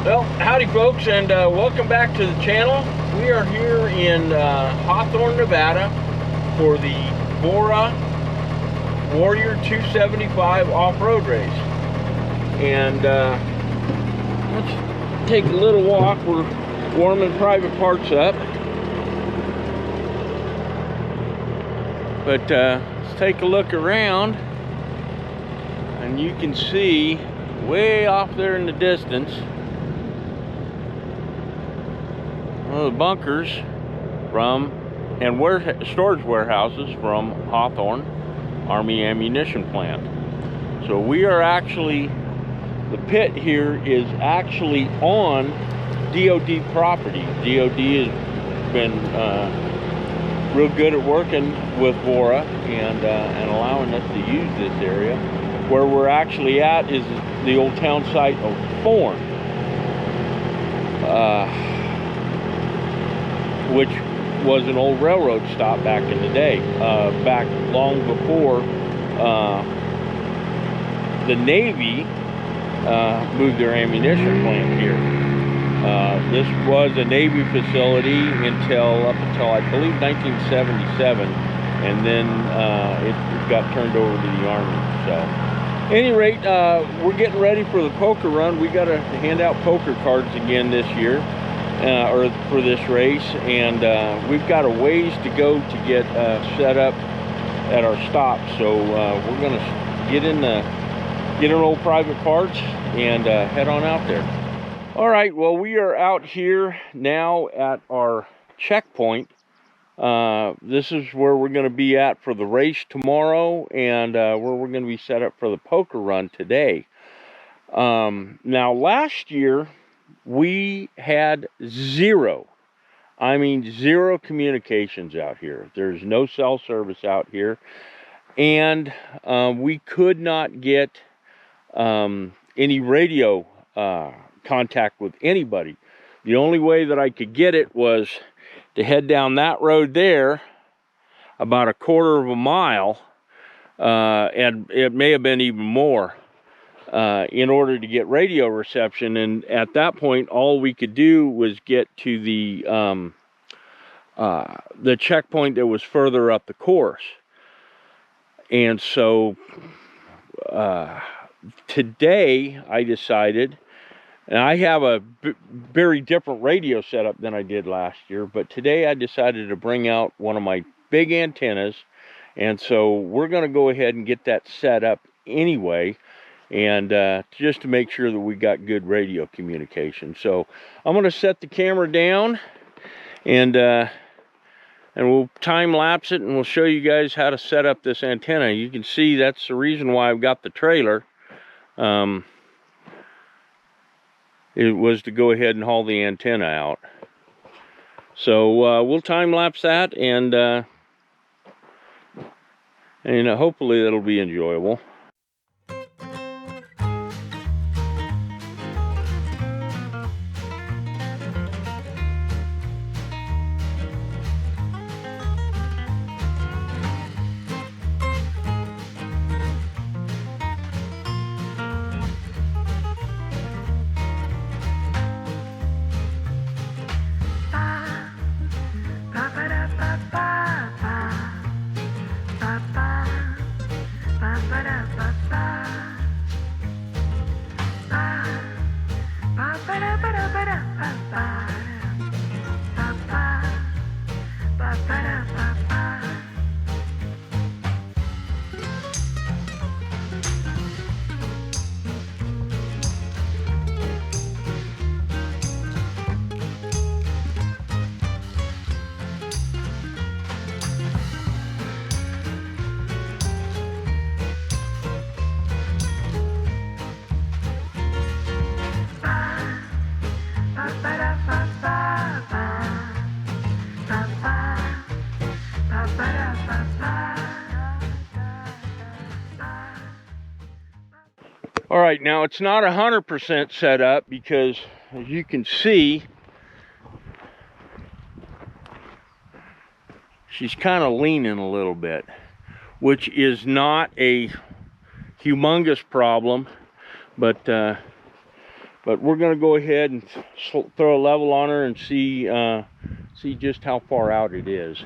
Well, howdy folks, and welcome back to the channel. We are here in Hawthorne, Nevada for the VORRA Warrior 275 off-road race. And let's take a little walk. We're warming Pvt Parts up. But let's take a look around, and you can see way off there in the distance one of the bunkers from and storage warehouses from Hawthorne Army Ammunition Plant. So we are actually, the pit here is actually on DOD property. DOD has been real good at working with VORRA and allowing us to use this area. Where we're actually at is the old town site of Thorn, which was an old railroad stop back in the day, back long before the Navy moved their ammunition plant here. This was a Navy facility up until I believe 1977, and then it got turned over to the Army. So, at any rate, we're getting ready for the poker run. We got to hand out poker cards again this year, or for this race, and we've got a ways to go to get set up at our stop. So we're going to get in old Pvt Parts and head on out there. All right, well, we are out here now at our checkpoint. This is where we're going to be at for the race tomorrow, and where we're going to be set up for the poker run today. Now, last year we had zero communications out here. There's no cell service out here, and we could not get any radio contact with anybody. The only way that I could get it was to head down that road there about a quarter of a mile, and it may have been even more, in order to get radio reception. And at that point, all we could do was get to the checkpoint that was further up the course. And so today I decided, and I have a very different radio setup than I did last year, but today I decided to bring out one of my big antennas, and so we're going to go ahead and get that set up anyway, and just to make sure that we got good radio communication. So I'm going to set the camera down, and we'll time lapse it, and we'll show you guys how to set up this antenna. You can see that's the reason why I've got the trailer. It was to go ahead and haul the antenna out. So we'll time lapse that, and hopefully that'll be enjoyable. All right, now it's not 100% set up because, as you can see, she's kind of leaning a little bit, which is not a humongous problem, but But we're going to go ahead and throw a level on her and see see just how far out it is.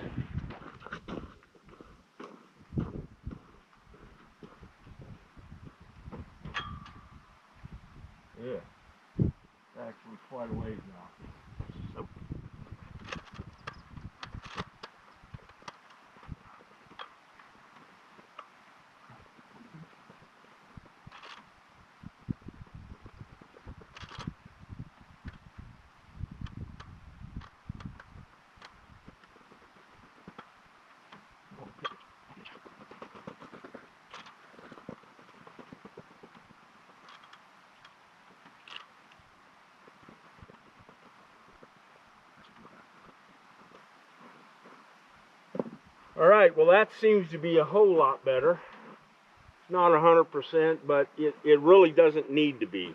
Yeah, actually quite a ways now. So. All right, well that seems to be a whole lot better. It's not 100%, but it really doesn't need to be.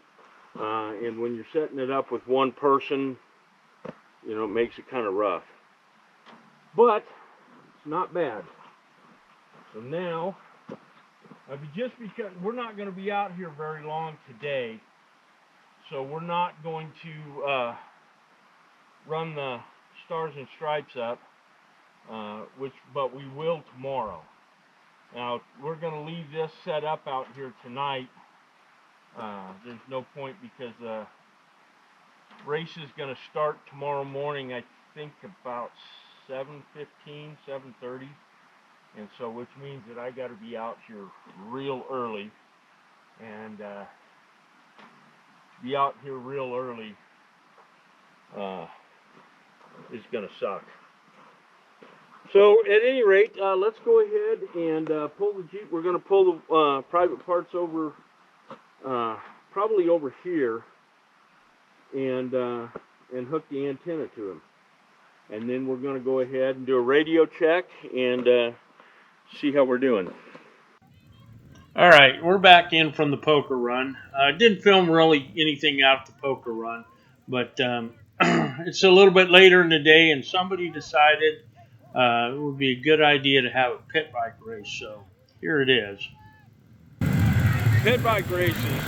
And when you're setting it up with one person, you know, it makes it kind of rough. But it's not bad. So now, just because we're not going to be out here very long today, so we're not going to run the stars and stripes up, but we will tomorrow. Now we're going to leave this set up out here tonight. There's no point because the race is going to start tomorrow morning, I think about 7:15, 7:30, and so which means that I got to be out here real early, and be out here real early is going to suck. So at any rate, let's go ahead and pull the Jeep. We're going to pull the private parts over, probably over here, and hook the antenna to them. And then we're going to go ahead and do a radio check and see how we're doing. All right, we're back in from the poker run. Didn't film really anything out the poker run, but it's a little bit later in the day, and somebody decided it would be a good idea to have a pit bike race. So here it is. Pit bike races.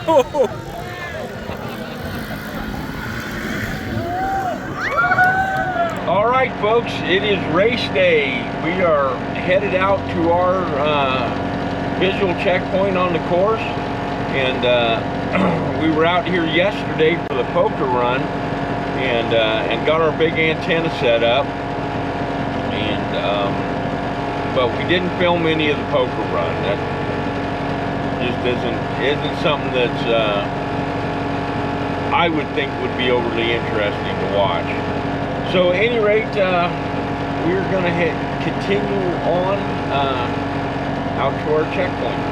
All right, folks, it is race day. We are headed out to our visual checkpoint on the course, and we were out here yesterday for the poker run, and got our big antenna set up, and but we didn't film any of the poker run. That just isn't something that's I would think would be overly interesting to watch. So at any rate, we're going to continue on out to our checkpoint.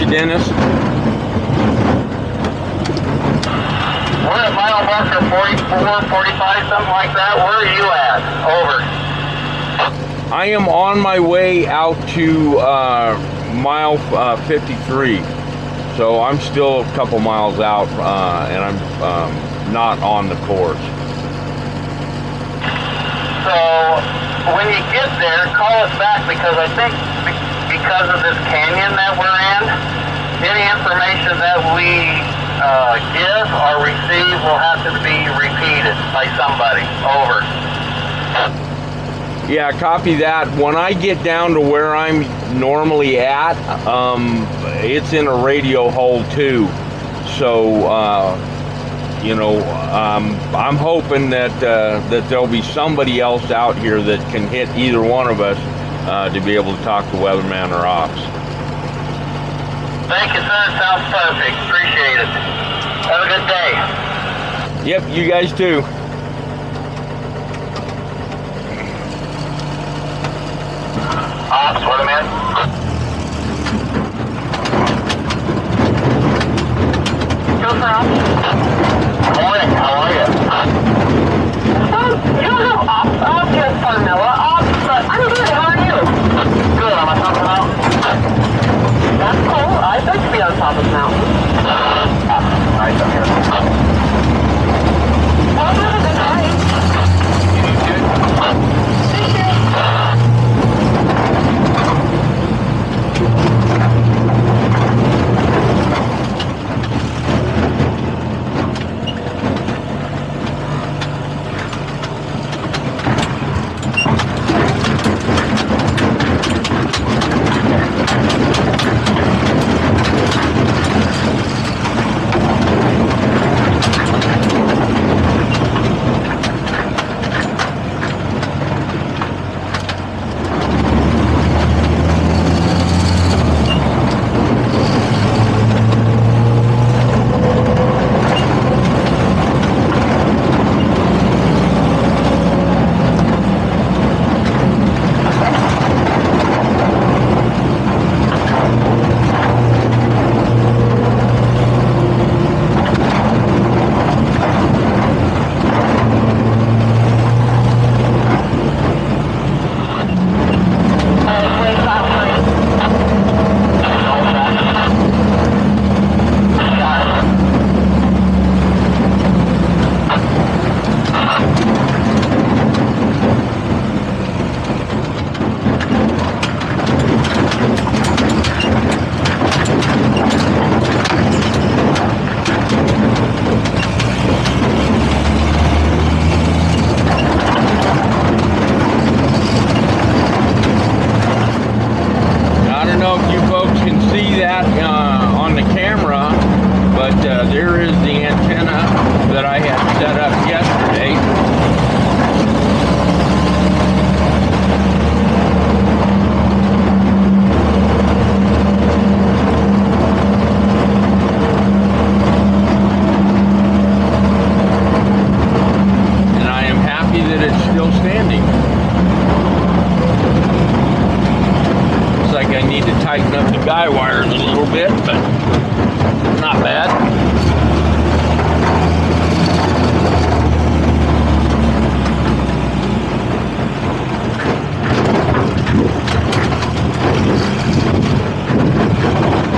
Dennis. We're at mile marker 44, 45, something like that. Where are you at? Over. I am on my way out to mile 53. So I'm still a couple miles out, and I'm not on the course. So when you get there, call us back, because I think because of this canyon that we're in, any information that we give or receive will have to be repeated by somebody. Over. Yeah, copy that. When I get down to where I'm normally at, it's in a radio hold too. So, you know, I'm hoping that that there'll be somebody else out here that can hit either one of us to be able to talk to weatherman or ops. Thank you, sir. Sounds perfect. Appreciate it. Have a good day. Yep, you guys too. Ops, weatherman. Go for ops. Good morning. How are you? You don't have ops. Ops, yes, Carmilla. Ops, but I don't That should be on top of the mountain. Nice up here. Oh, that was nice. Thank you. There is the antenna that I had set up yesterday. And I am happy that it's still standing. Looks like I need to tighten up the guy wires a little bit, but not bad.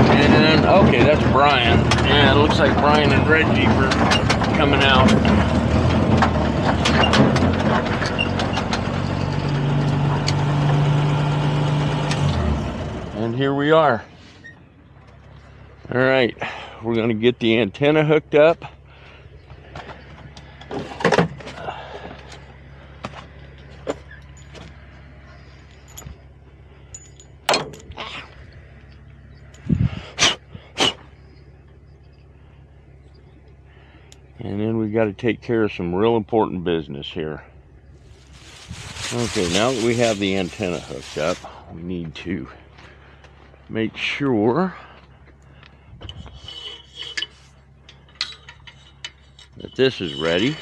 And okay, that's Brian. Yeah, it looks like Brian and Reggie are coming out. And here we are. All right, we're going to get the antenna hooked up. And then we got to take care of some real important business here. Okay, now that we have the antenna hooked up, we need to make sure that this is ready.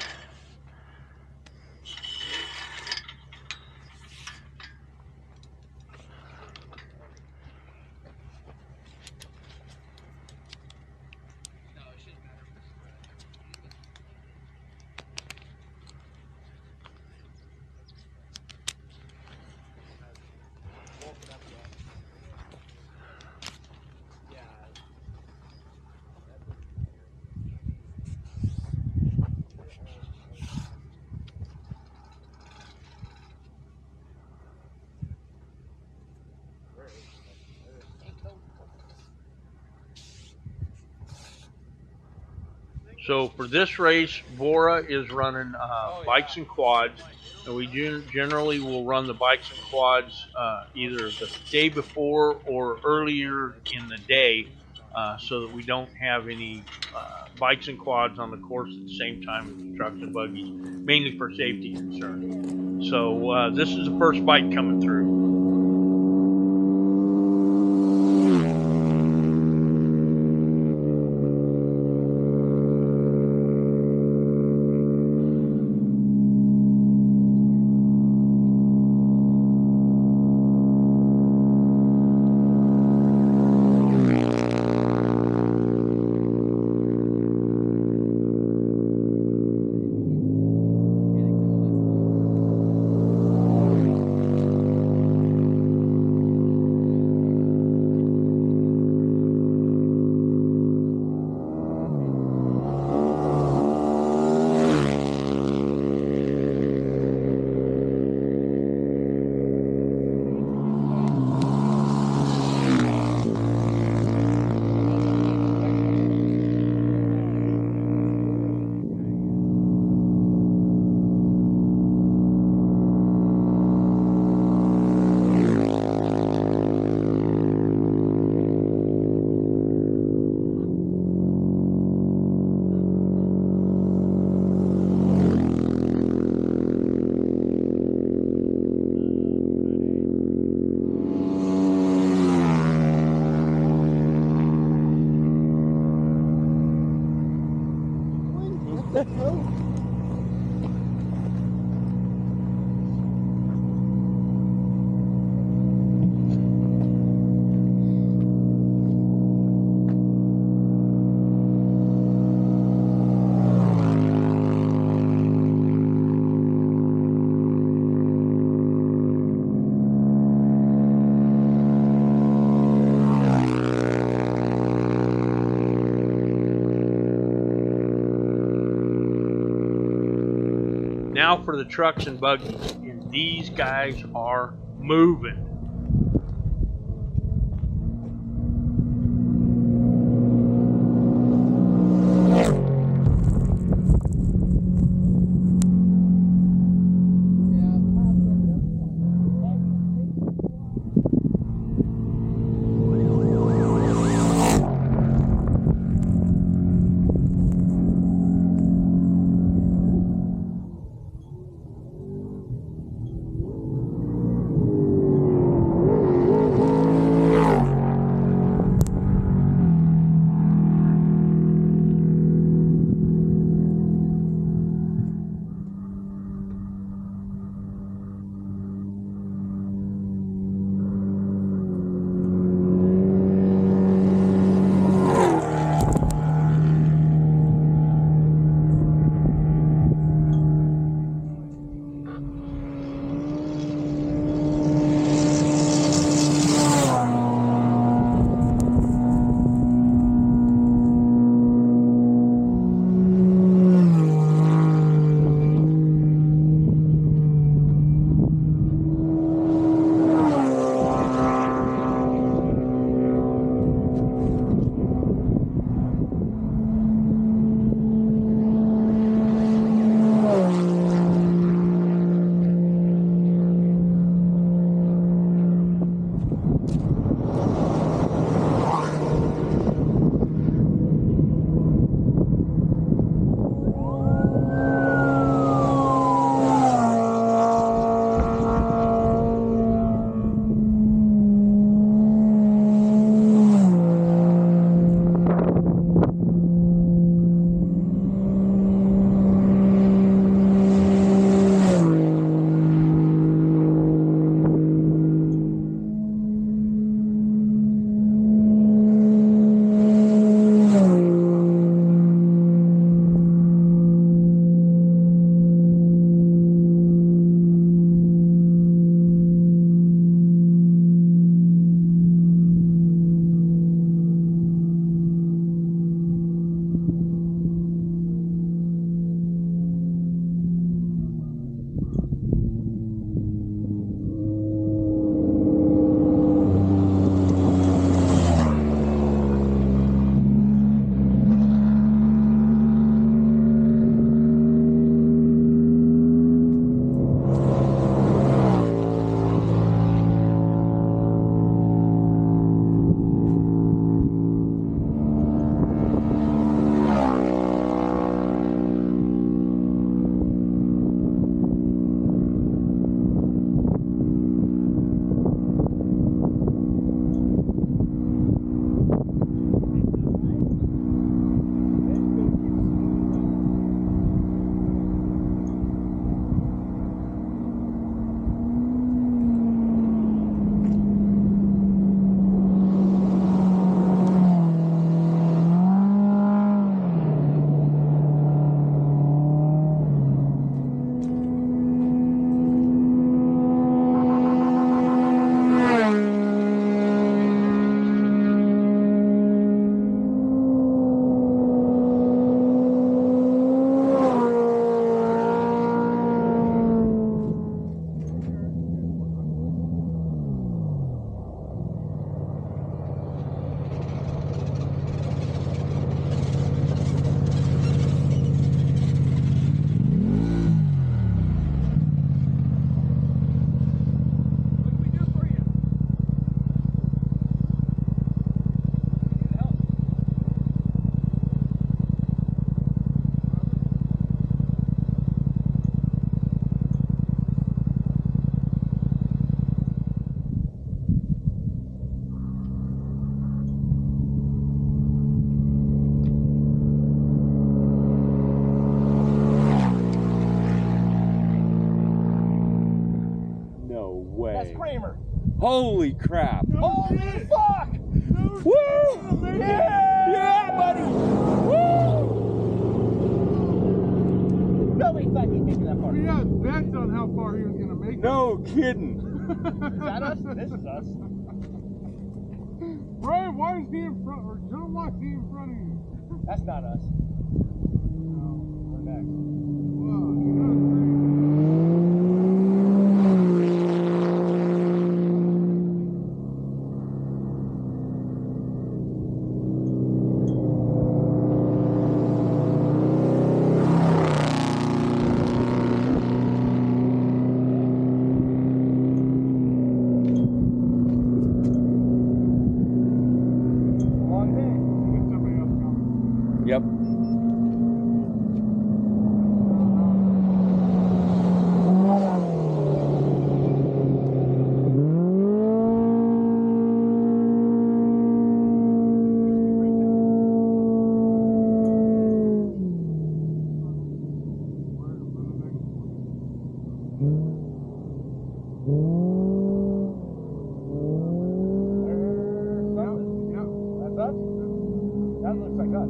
So for this race, VORRA is running bikes and quads, and we generally will run the bikes and quads either the day before or earlier in the day, so that we don't have any bikes and quads on the course at the same time as the trucks and buggies, mainly for safety concerns. So this is the first bike coming through. Now for the trucks and buggies, and these guys are moving. framer. Holy crap. Holy fuck! Woo! Yeah! Yeah, buddy! Woo! Nobody thought he'd make it that far. We had bets on how far he was going to make it. No kidding. Is that us? This is us. Brian, why is he in front? Or John, why is he in front of you? That's not us. No. We're next. Wow, you know, Long day. there's somebody else coming. Yep. That's us? That looks like us.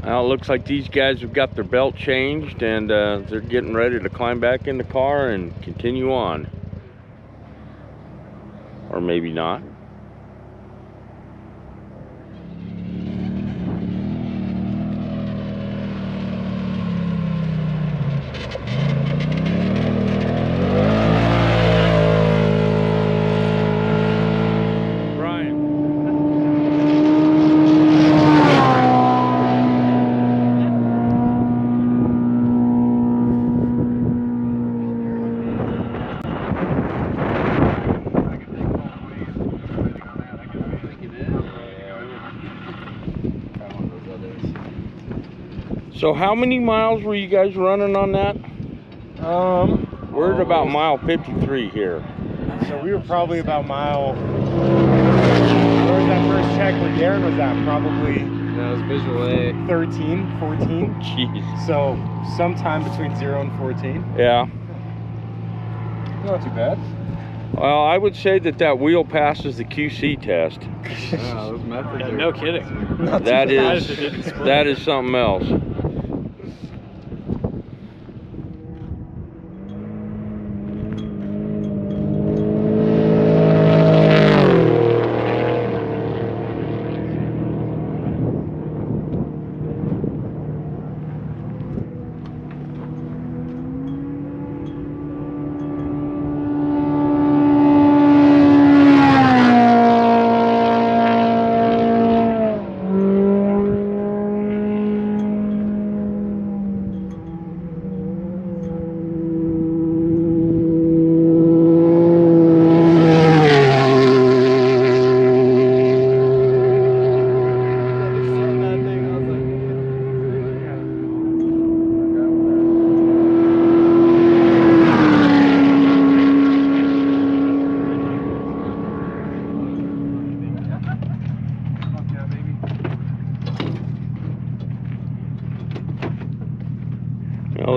Now it looks like these guys have got their belt changed and they're getting ready to climb back in the car and continue on. Or maybe not. So how many miles were you guys running on that? We're at about mile 53 here. So we were probably about mile, where was that first check where Darren was at? Probably That was visual A. 13, 14. Jeez. So sometime between 0 and 14. Yeah. Not too bad. Well, I would say that wheel passes the QC test. Wow, those methods Yeah, are... no kidding. That is something else.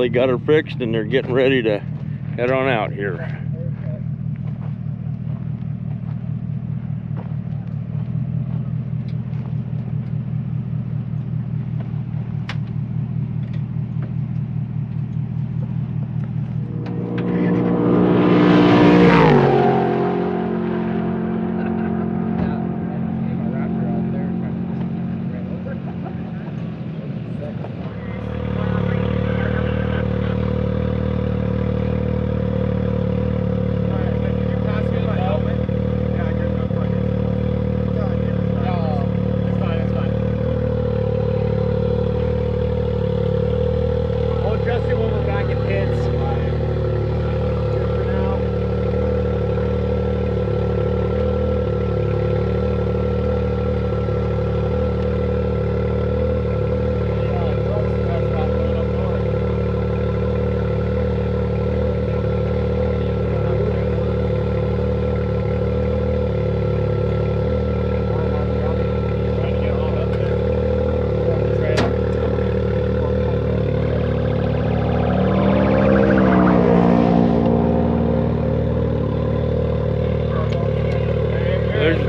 finally got her fixed and they're getting ready to head on out here.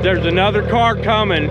There's another car coming.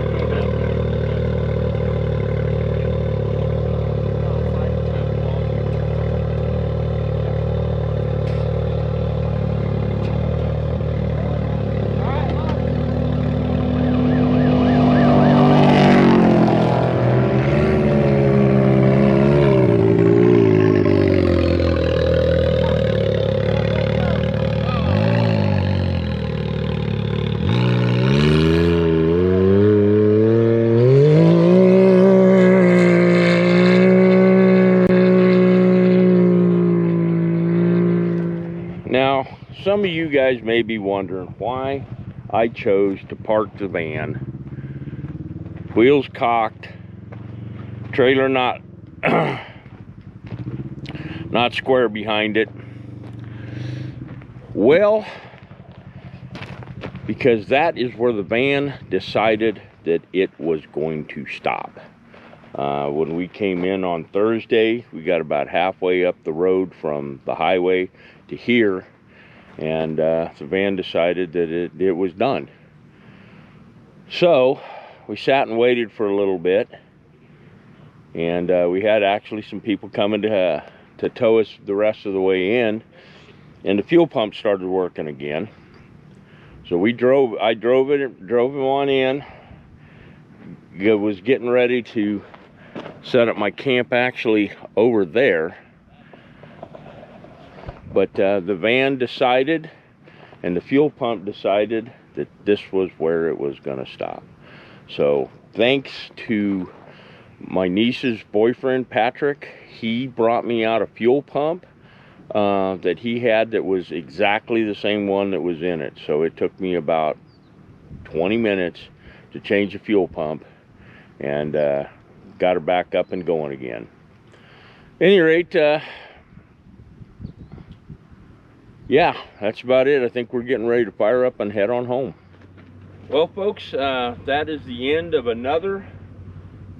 Now, some of you guys may be wondering why I chose to park the van, wheels cocked, trailer not not square behind it. Well, because that is where the van decided that it was going to stop. When we came in on Thursday, we got about halfway up the road from the highway to here, and the van decided that it was done. So we sat and waited for a little bit, and we had actually some people coming to tow us the rest of the way in, and the fuel pump started working again. So I drove him on in. I was getting ready to set up my camp actually over there, but the van decided and the fuel pump decided that this was where it was going to stop. So thanks to my niece's boyfriend Patrick, he brought me out a fuel pump that he had that was exactly the same one that was in it. So it took me about 20 minutes to change the fuel pump, and got her back up and going again. At any rate, yeah, that's about it. I think we're getting ready to fire up and head on home. Well, folks, that is the end of another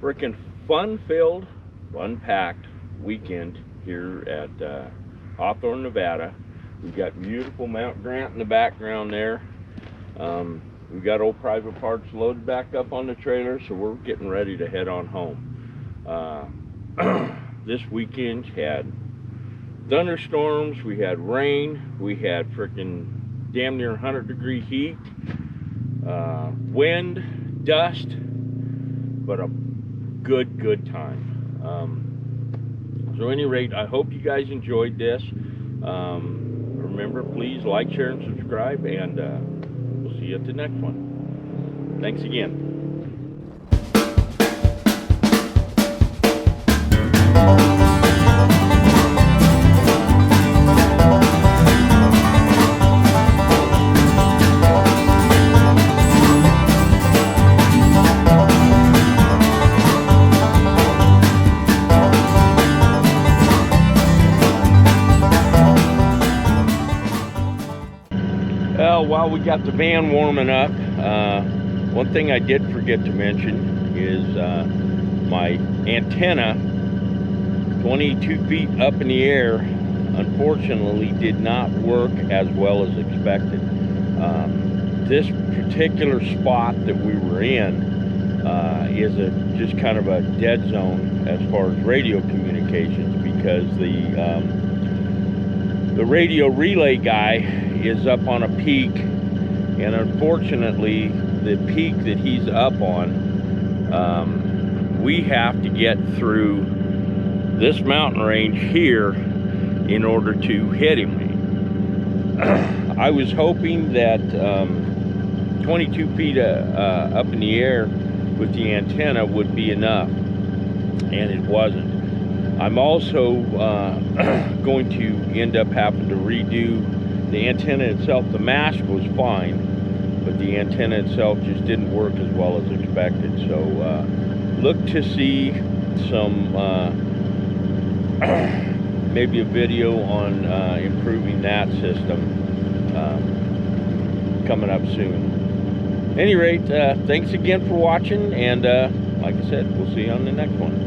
freaking fun-filled, fun-packed weekend here at Hawthorne, Nevada. We've got beautiful Mount Grant in the background there. We've got old Pvt Parts loaded back up on the trailer, so we're getting ready to head on home. This weekend had thunderstorms, we had rain, we had freaking damn near 100-degree heat, wind, dust, but a good time. So at any rate, I hope you guys enjoyed this. Remember, please like, share, and subscribe, and we'll see you at the next one. Thanks again. Well, while we got the van warming up, one thing I did forget to mention is my antenna 22 feet up in the air, unfortunately, did not work as well as expected. This particular spot that we were in is just kind of a dead zone as far as radio communications, because the radio relay guy is up on a peak, and unfortunately the peak that he's up on, we have to get through this mountain range here in order to hit him. I was hoping that 22 feet up in the air with the antenna would be enough, and it wasn't. I'm also going to end up having to redo the antenna itself. The mask was fine, but the antenna itself just didn't work as well as expected. So look to see some maybe a video on improving that system coming up soon. At any rate, thanks again for watching, and like I said, we'll see you on the next one.